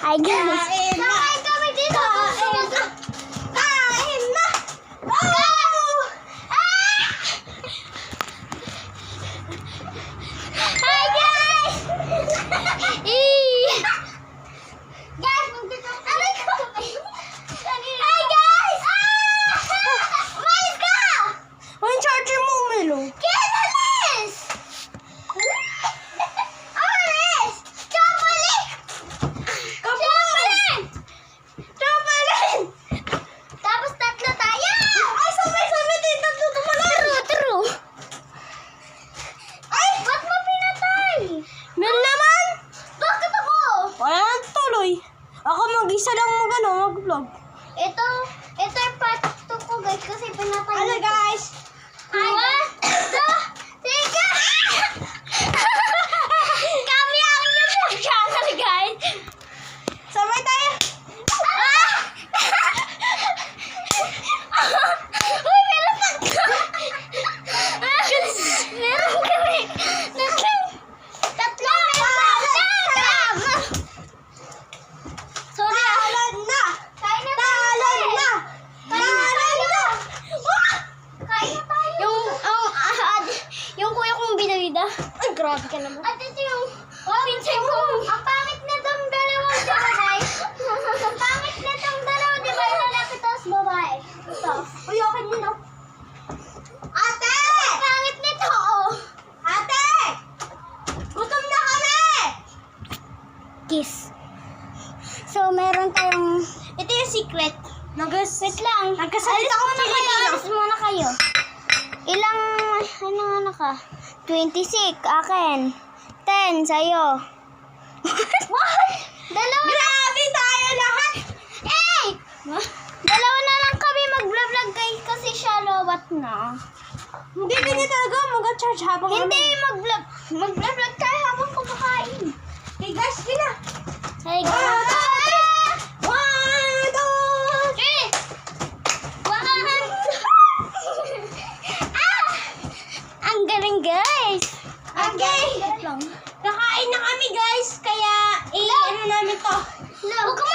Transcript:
Hi guys. Kain kami dito. Kain na. Oh! Hi guys. Guys, magdito kami. Hi guys. Mais ka! Ang charger mo umilo. Kinalis! Aris! Chocolate! Chocolate! Chocolate! Tapos tatlo tayo! Ay, sabay-sabay din! Tatlo tumalon! True. Ay! Ba't mo pinatay? Meron naman. Bakit ako? Wala nang tuloy. Ako mag-isa lang mag-vlog. Ito yung part 2 ko guys kasi pinatay Ano nito. guys? Ay, 1, 2, 3, Kami ang YouTube channel guys. Sabay tayo. Uy, meron tatlo! Meron kami! Tatlo! Sorry ah! Talan na. Kain na tayo! Talan na. Kain na tayo! Kain na tayo! Yung kuya kong binawida. Ay, grabe ka naman. At ito yung pinsay ko. Ang pangit na itong dalawa, di ba guys? Ang pangit na itong dalawa, di ba? Lalaki tapos babae. Ito. Uy, okay din oh. Ate! Ang pangit nito, oh. Ate! Gutom na kami! Kiss. So, meron tayong... Ito yung secret. Wait lang. Nagkasalita ko na kayo. Alis muna kayo. Ilang... Ano nga ka? 26. Akin. 10 sa'yo. What? Dalawa. Grabe tayo lahat! Eh! Dalawa na lang kami mag-vlog guys kasi siya lowat na. Hindi talaga mag-charge habang Hindi mag-vlog. Mag-vlog tayo habang kumakain. Hey guys, sila! Hey One, guys. 1, 2, 3. Ang galing guys. Okay. Lang. Kakain na kami guys, kaya ano namin to. Huwag ka